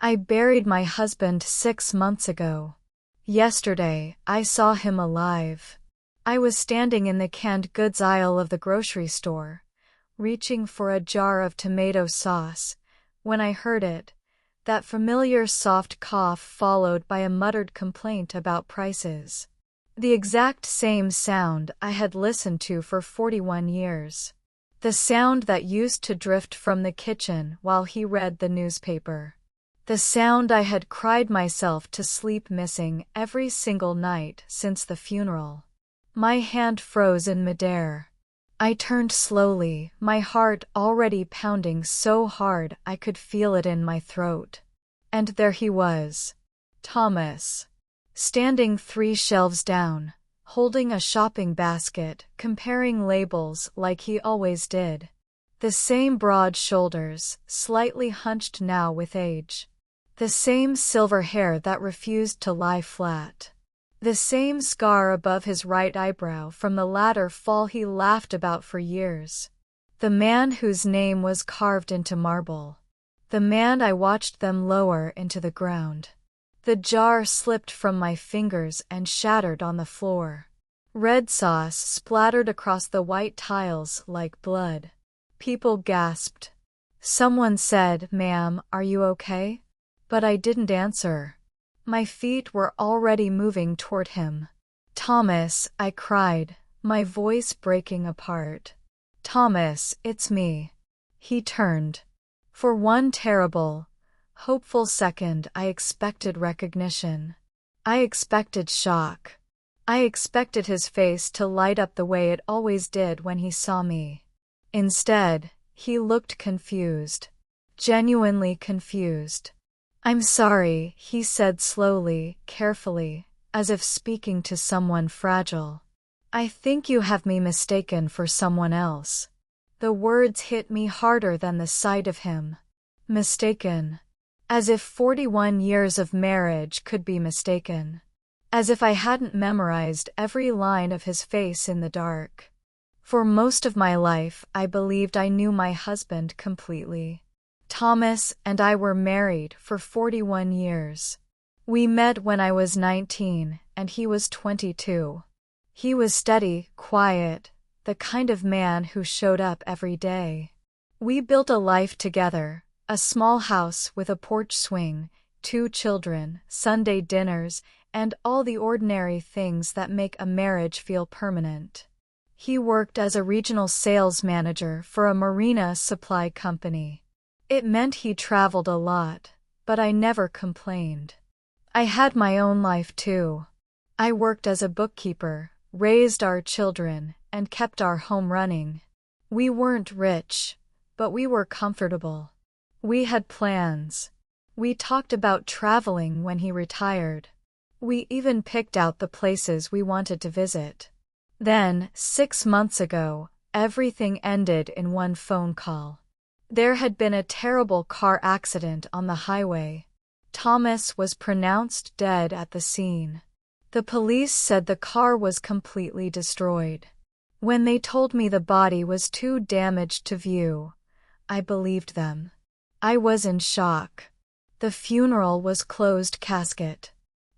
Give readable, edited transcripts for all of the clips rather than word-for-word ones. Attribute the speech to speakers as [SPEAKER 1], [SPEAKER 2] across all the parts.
[SPEAKER 1] I buried my husband 6 months ago. Yesterday, I saw him alive. I was standing in the canned goods aisle of the grocery store, reaching for a jar of tomato sauce, when I heard it, that familiar soft cough followed by a muttered complaint about prices. The exact same sound I had listened to for 41 years. The sound that used to drift from the kitchen while he read the newspaper. The sound I had cried myself to sleep missing every single night since the funeral. My hand froze in midair. I turned slowly, my heart already pounding so hard I could feel it in my throat. And there he was. Thomas. Standing 3 shelves down, holding a shopping basket, comparing labels like he always did. The same broad shoulders, slightly hunched now with age. The same silver hair that refused to lie flat. The same scar above his right eyebrow from the ladder fall he laughed about for years. The man whose name was carved into marble. The man I watched them lower into the ground. The jar slipped from my fingers and shattered on the floor. Red sauce splattered across the white tiles like blood. People gasped. Someone said, "Ma'am, are you okay?" But I didn't answer. My feet were already moving toward him. "Thomas," I cried, my voice breaking apart. "Thomas, it's me." He turned. For one terrible, hopeful second I expected recognition. I expected shock. I expected his face to light up the way it always did when he saw me. Instead, he looked confused. Genuinely confused. "I'm sorry," he said slowly, carefully, as if speaking to someone fragile. "I think you have me mistaken for someone else." The words hit me harder than the sight of him. Mistaken. As if 41 years of marriage could be mistaken. As if I hadn't memorized every line of his face in the dark. For most of my life I believed I knew my husband completely. Thomas and I were married for 41 years. We met when I was 19 and he was 22. He was steady, quiet, the kind of man who showed up every day. We built a life together, a small house with a porch swing, 2 children, Sunday dinners, and all the ordinary things that make a marriage feel permanent. He worked as a regional sales manager for a marina supply company. It meant he traveled a lot, but I never complained. I had my own life too. I worked as a bookkeeper, raised our children, and kept our home running. We weren't rich, but we were comfortable. We had plans. We talked about traveling when he retired. We even picked out the places we wanted to visit. Then, 6 months ago, everything ended in one phone call. There had been a terrible car accident on the highway. Thomas was pronounced dead at the scene. The police said the car was completely destroyed. When they told me the body was too damaged to view, I believed them. I was in shock. The funeral was closed casket.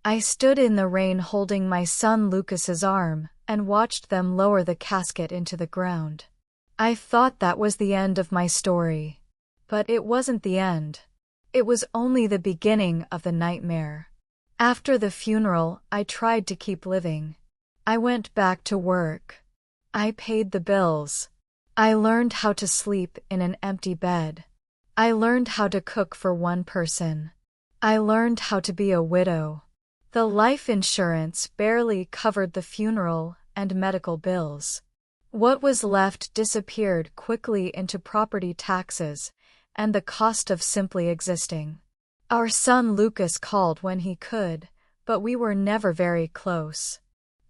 [SPEAKER 1] I stood in the rain holding my son Lucas's arm and watched them lower the casket into the ground. I thought that was the end of my story. But it wasn't the end. It was only the beginning of the nightmare. After the funeral, I tried to keep living. I went back to work. I paid the bills. I learned how to sleep in an empty bed. I learned how to cook for one person. I learned how to be a widow. The life insurance barely covered the funeral and medical bills. What was left disappeared quickly into property taxes and the cost of simply existing. Our son Lucas called when he could, but we were never very close.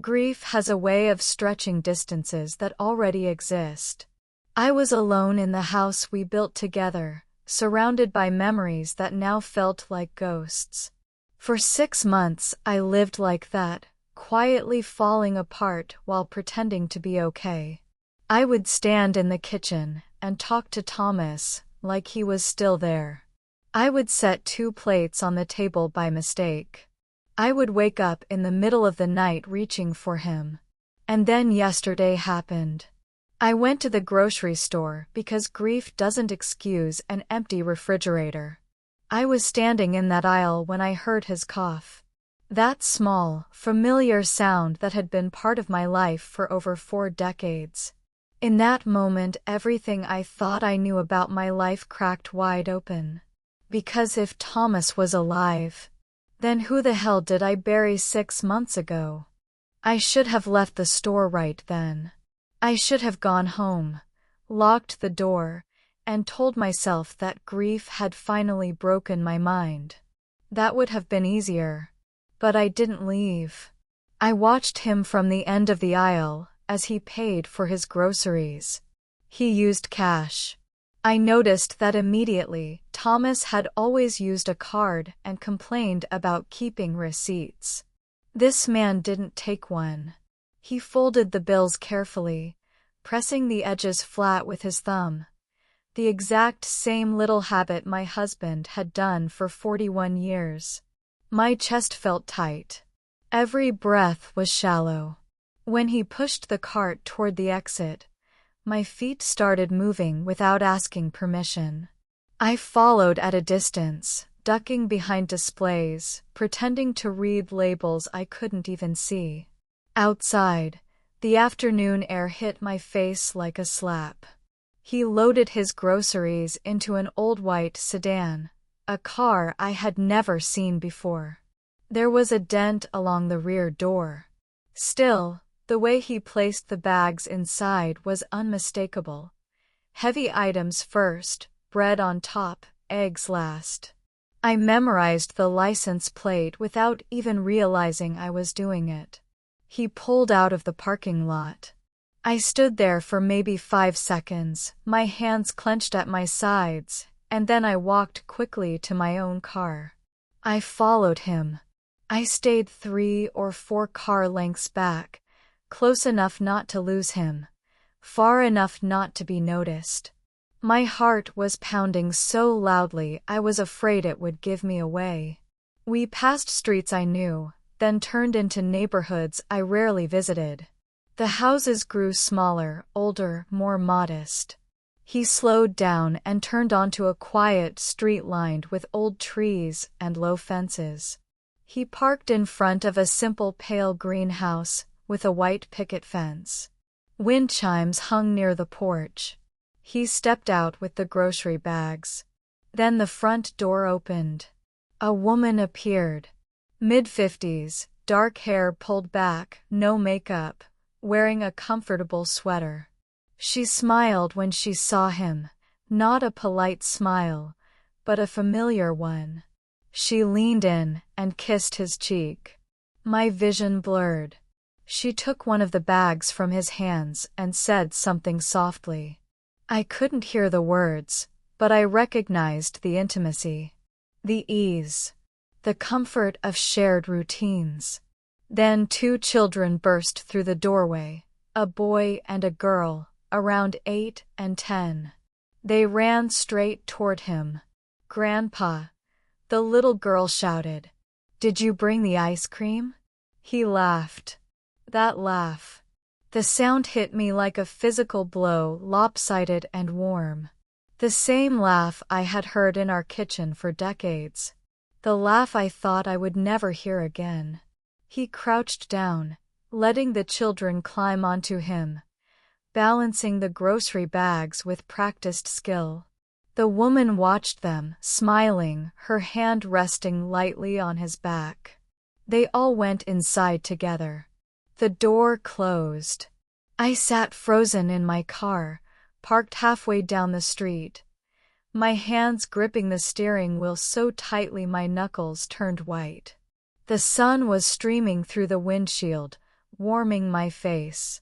[SPEAKER 1] Grief has a way of stretching distances that already exist. I was alone in the house we built together, surrounded by memories that now felt like ghosts. For 6 months I lived like that, quietly falling apart while pretending to be okay. I would stand in the kitchen and talk to Thomas like he was still there. I would set 2 plates on the table by mistake. I would wake up in the middle of the night reaching for him. And then yesterday happened. I went to the grocery store because grief doesn't excuse an empty refrigerator. I was standing in that aisle when I heard his cough. That small, familiar sound that had been part of my life for over 4 decades. In that moment, everything I thought I knew about my life cracked wide open. Because if Thomas was alive, then who the hell did I bury 6 months ago? I should have left the store right then. I should have gone home, locked the door, and told myself that grief had finally broken my mind. That would have been easier. But I didn't leave. I watched him from the end of the aisle as he paid for his groceries. He used cash. I noticed that immediately. Thomas had always used a card and complained about keeping receipts. This man didn't take one. He folded the bills carefully, pressing the edges flat with his thumb. The exact same little habit my husband had done for 41 years. My chest felt tight. Every breath was shallow. When he pushed the cart toward the exit, my feet started moving without asking permission. I followed at a distance, ducking behind displays, pretending to read labels I couldn't even see. Outside, the afternoon air hit my face like a slap. He loaded his groceries into an old white sedan, a car I had never seen before. There was a dent along the rear door. Still, the way he placed the bags inside was unmistakable. Heavy items first, bread on top, eggs last. I memorized the license plate without even realizing I was doing it. He pulled out of the parking lot. I stood there for maybe 5 seconds, my hands clenched at my sides, and then I walked quickly to my own car. I followed him. I stayed 3 or 4 car lengths back, close enough not to lose him, far enough not to be noticed. My heart was pounding so loudly I was afraid it would give me away. We passed streets I knew, then turned into neighborhoods I rarely visited. The houses grew smaller, older, more modest. He slowed down and turned onto a quiet street lined with old trees and low fences. He parked in front of a simple pale green house with a white picket fence. Wind chimes hung near the porch. He stepped out with the grocery bags. Then the front door opened. A woman appeared. Mid-50s, dark hair pulled back, no makeup, wearing a comfortable sweater. She smiled when she saw him, not a polite smile, but a familiar one. She leaned in and kissed his cheek. My vision blurred. She took one of the bags from his hands and said something softly. I couldn't hear the words, but I recognized the intimacy, the ease, the comfort of shared routines. Then 2 children burst through the doorway, a boy and a girl, around 8 and 10. They ran straight toward him. Grandpa, the little girl shouted. Did you bring the ice cream? He laughed. That laugh. The sound hit me like a physical blow, lopsided and warm. The same laugh I had heard in our kitchen for decades. The laugh I thought I would never hear again. He crouched down, letting the children climb onto him, balancing the grocery bags with practiced skill. The woman watched them, smiling, her hand resting lightly on his back. They all went inside together. The door closed. I sat frozen in my car, parked halfway down the street, my hands gripping the steering wheel so tightly my knuckles turned white. The sun was streaming through the windshield, warming my face.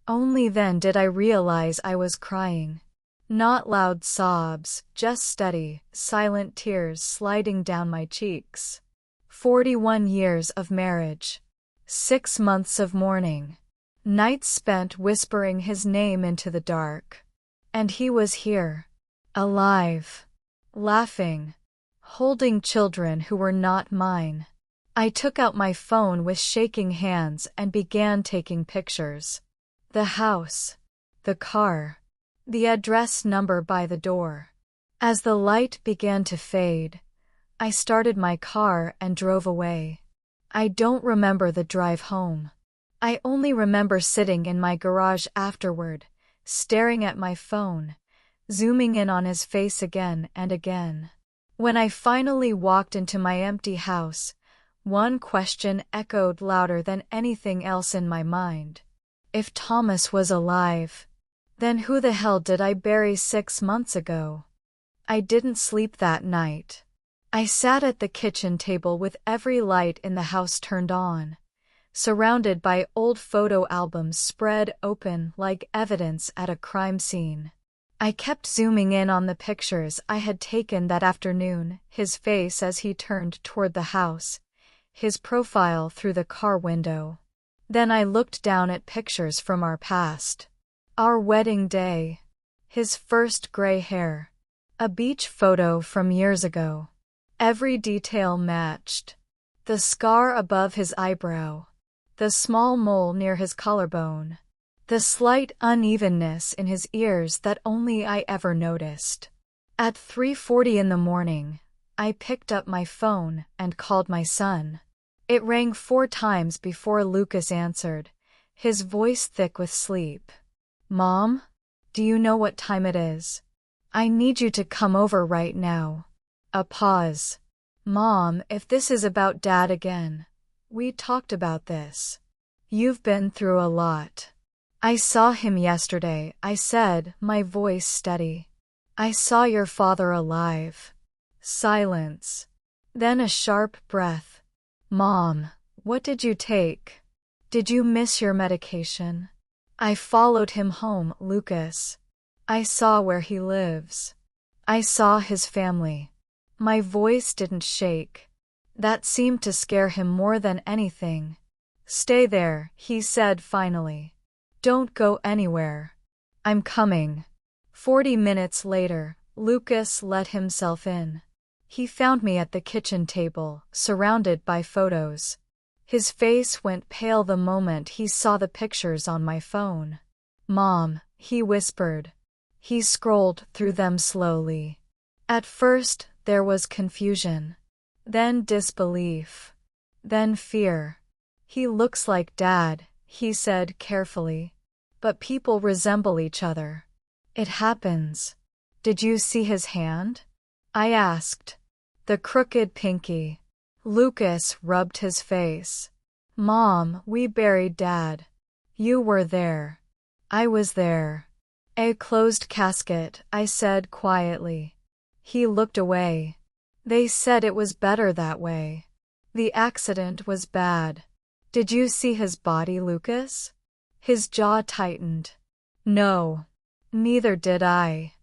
[SPEAKER 1] Only then did I realize I was crying. Not loud sobs, just steady, silent tears sliding down my cheeks. 41 years of marriage. 6 months of mourning. Nights spent whispering his name into the dark. And he was here. Alive. Laughing. holding children who were not mine. I took out my phone with shaking hands and began taking pictures. The house, the car, the address number by the door. As the light began to fade, I started my car and drove away. I don't remember the drive home. I only remember sitting in my garage afterward, staring at my phone, zooming in on his face again and again. When I finally walked into my empty house, one question echoed louder than anything else in my mind. If Thomas was alive, then who the hell did I bury 6 months ago? I didn't sleep that night. I sat at the kitchen table with every light in the house turned on, surrounded by old photo albums spread open like evidence at a crime scene. I kept zooming in on the pictures I had taken that afternoon, his face as he turned toward the house, his profile through the car window. Then I looked down at pictures from our past. Our wedding day, his first gray hair, a beach photo from years ago. Every detail matched. The scar above his eyebrow, the small mole near his collarbone, the slight unevenness in his ears that only I ever noticed. At 3:40 in the morning, I picked up my phone and called my son. It rang 4 times before Lucas answered, his voice thick with sleep. "Mom? Do you know what time it is? I need you to come over right now." A pause. "Mom, if this is about Dad again, we talked about this. You've been through a lot." "I saw him yesterday," I said, my voice steady. "I saw your father alive." Silence. Then a sharp breath. "Mom, what did you take? Did you miss your medication?" "I followed him home, Lucas. I saw where he lives. I saw his family." My voice didn't shake. That seemed to scare him more than anything. "Stay there," he said finally. "Don't go anywhere. I'm coming." 40 minutes later, Lucas let himself in. He found me at the kitchen table, surrounded by photos. His face went pale the moment he saw the pictures on my phone. "Mom," he whispered. He scrolled through them slowly. At first, there was confusion. Then disbelief. Then fear. "He looks like Dad," he said carefully. "But people resemble each other. It happens." "Did you see his hand?" I asked. "The crooked pinky." Lucas rubbed his face. "Mom, we buried Dad. You were there. I was there." "A closed casket," I said quietly. He looked away. "They said it was better that way. The accident was bad." "Did you see his body, Lucas?" His jaw tightened. "No. Neither did I."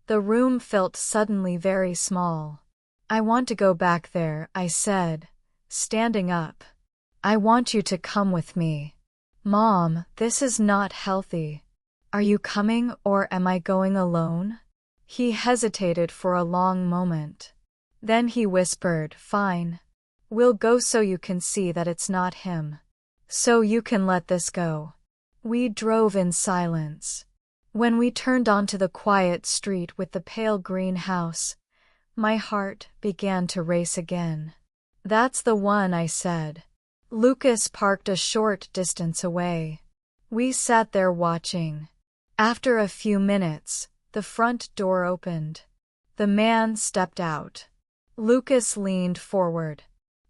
[SPEAKER 1] The room felt suddenly very small. "I want to go back there," I said, standing up. "I want you to come with me." "Mom, this is not healthy. Are you coming or am I going alone?" He hesitated for a long moment. Then he whispered, "Fine. We'll go so you can see that it's not him. So you can let this go." We drove in silence. When we turned onto the quiet street with the pale green house, my heart began to race again. "That's the one," I said. Lucas parked a short distance away. We sat there watching. After a few minutes, the front door opened. The man stepped out. Lucas leaned forward.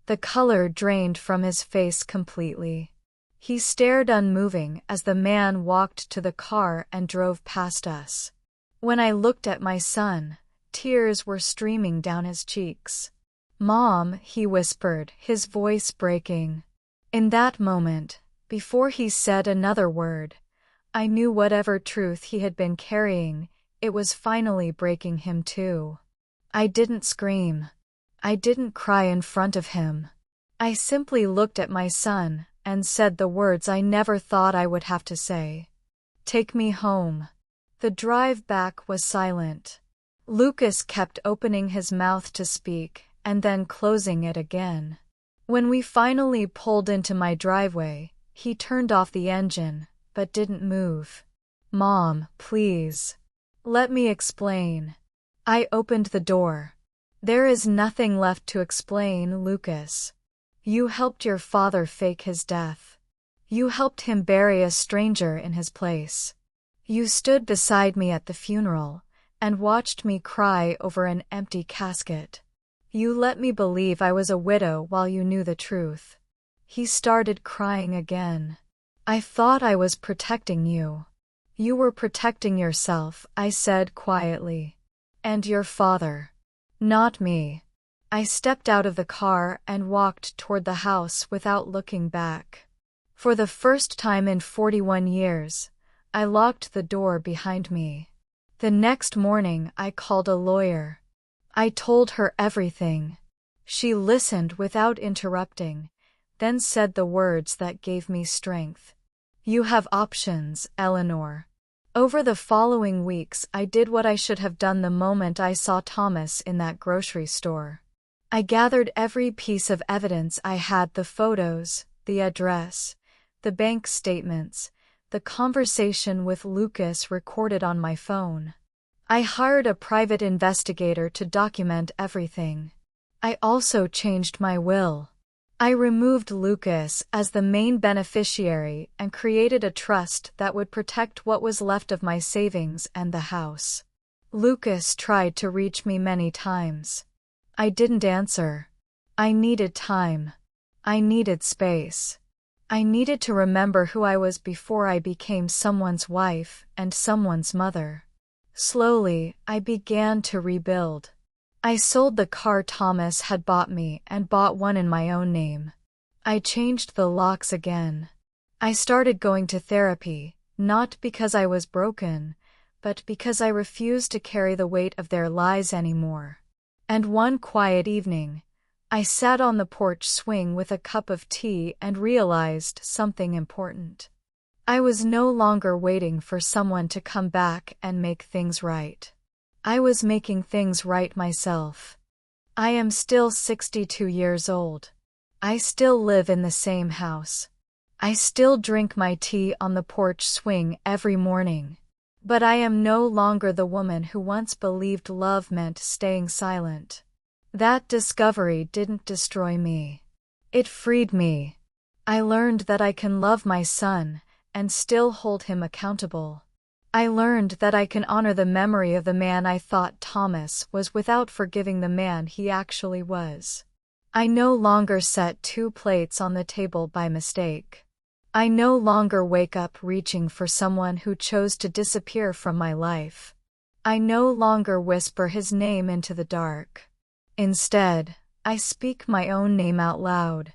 [SPEAKER 1] The color drained from his face completely. He stared unmoving as the man walked to the car and drove past us. When I looked at my son, tears were streaming down his cheeks. "Mom," he whispered, his voice breaking. In that moment, before he said another word, I knew whatever truth he had been carrying, it was finally breaking him too. I didn't scream. I didn't cry in front of him. I simply looked at my son and said the words I never thought I would have to say. "Take me home." The drive back was silent. Lucas kept opening his mouth to speak, and then closing it again. When we finally pulled into my driveway, he turned off the engine, but didn't move. "Mom, please. Let me explain." I opened the door. "There is nothing left to explain, Lucas. You helped your father fake his death. You helped him bury a stranger in his place. You stood beside me at the funeral and watched me cry over an empty casket. You let me believe I was a widow while you knew the truth." He started crying again. "I thought I was protecting you." "You were protecting yourself," I said quietly. "And your father. Not me." I stepped out of the car and walked toward the house without looking back. For the first time in 41 years, I locked the door behind me. The next morning I called a lawyer. I told her everything. She listened without interrupting, then said the words that gave me strength. "You have options, Eleanor." Over the following weeks I did what I should have done the moment I saw Thomas in that grocery store. I gathered every piece of evidence I had: the photos, the address, the bank statements, the conversation with Lucas recorded on my phone. I hired a private investigator to document everything. I also changed my will. I removed Lucas as the main beneficiary and created a trust that would protect what was left of my savings and the house. Lucas tried to reach me many times. I didn't answer. I needed time. I needed space. I needed to remember who I was before I became someone's wife and someone's mother. Slowly, I began to rebuild. I sold the car Thomas had bought me and bought one in my own name. I changed the locks again. I started going to therapy, not because I was broken, but because I refused to carry the weight of their lies anymore. And one quiet evening, I sat on the porch swing with a cup of tea and realized something important. I was no longer waiting for someone to come back and make things right. I was making things right myself. I am still 62 years old. I still live in the same house. I still drink my tea on the porch swing every morning. But I am no longer the woman who once believed love meant staying silent. That discovery didn't destroy me. It freed me. I learned that I can love my son and still hold him accountable. I learned that I can honor the memory of the man I thought Thomas was without forgiving the man he actually was. I no longer set 2 plates on the table by mistake. I no longer wake up reaching for someone who chose to disappear from my life. I no longer whisper his name into the dark. Instead, I speak my own name out loud.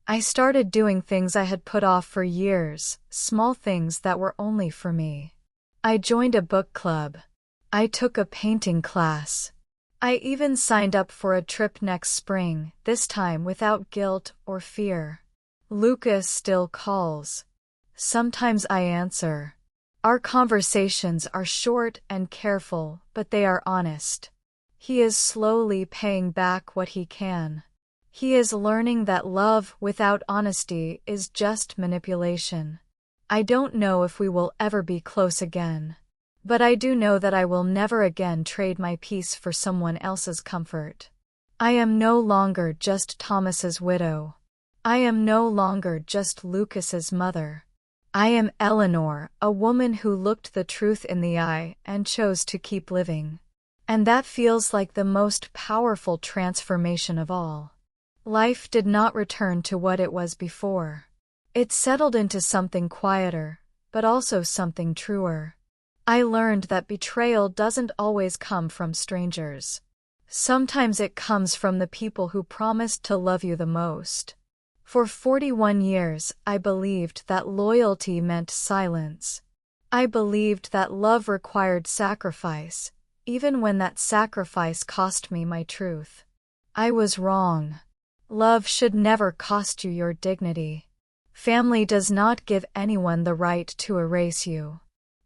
[SPEAKER 1] I started doing things I had put off for years, small things that were only for me. I joined a book club. I took a painting class. I even signed up for a trip next spring, this time without guilt or fear. Lucas still calls. Sometimes I answer. Our conversations are short and careful, but they are honest. He is slowly paying back what he can. He is learning that love without honesty is just manipulation. I don't know if we will ever be close again. But I do know that I will never again trade my peace for someone else's comfort. I am no longer just Thomas's widow. I am no longer just Lucas's mother. I am Eleanor, a woman who looked the truth in the eye and chose to keep living. And that feels like the most powerful transformation of all. Life did not return to what it was before. It settled into something quieter, but also something truer. I learned that betrayal doesn't always come from strangers. Sometimes it comes from the people who promised to love you the most. For 41 years, I believed that loyalty meant silence. I believed that love required sacrifice, even when that sacrifice cost me my truth. I was wrong. Love should never cost you your dignity. Family does not give anyone the right to erase you.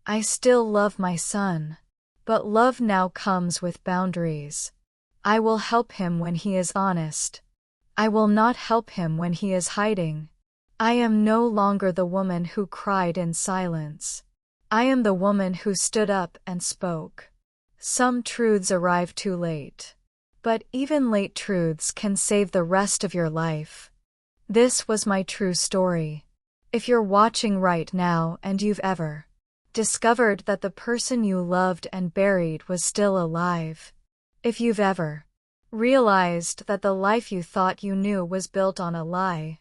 [SPEAKER 1] I still love my son. But love now comes with boundaries. I will help him when he is honest. I will not help him when he is hiding. I am no longer the woman who cried in silence. I am the woman who stood up and spoke. Some truths arrive too late. But even late truths can save the rest of your life. This was my true story. If you're watching right now and you've ever discovered that the person you loved and buried was still alive, if you've ever realized that the life you thought you knew was built on a lie,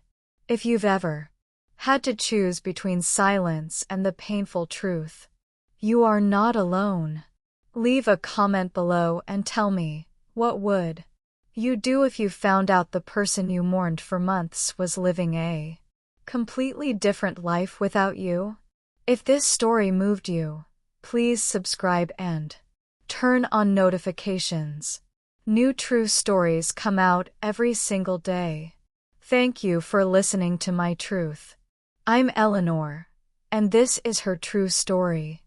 [SPEAKER 1] if you've ever had to choose between silence and the painful truth, you are not alone. Leave a comment below and tell me, what would you do if you found out the person you mourned for months was living a completely different life without you? If this story moved you, please subscribe and turn on notifications. New true stories come out every single day. Thank you for listening to my truth. I'm Eleanor, and this is her true story.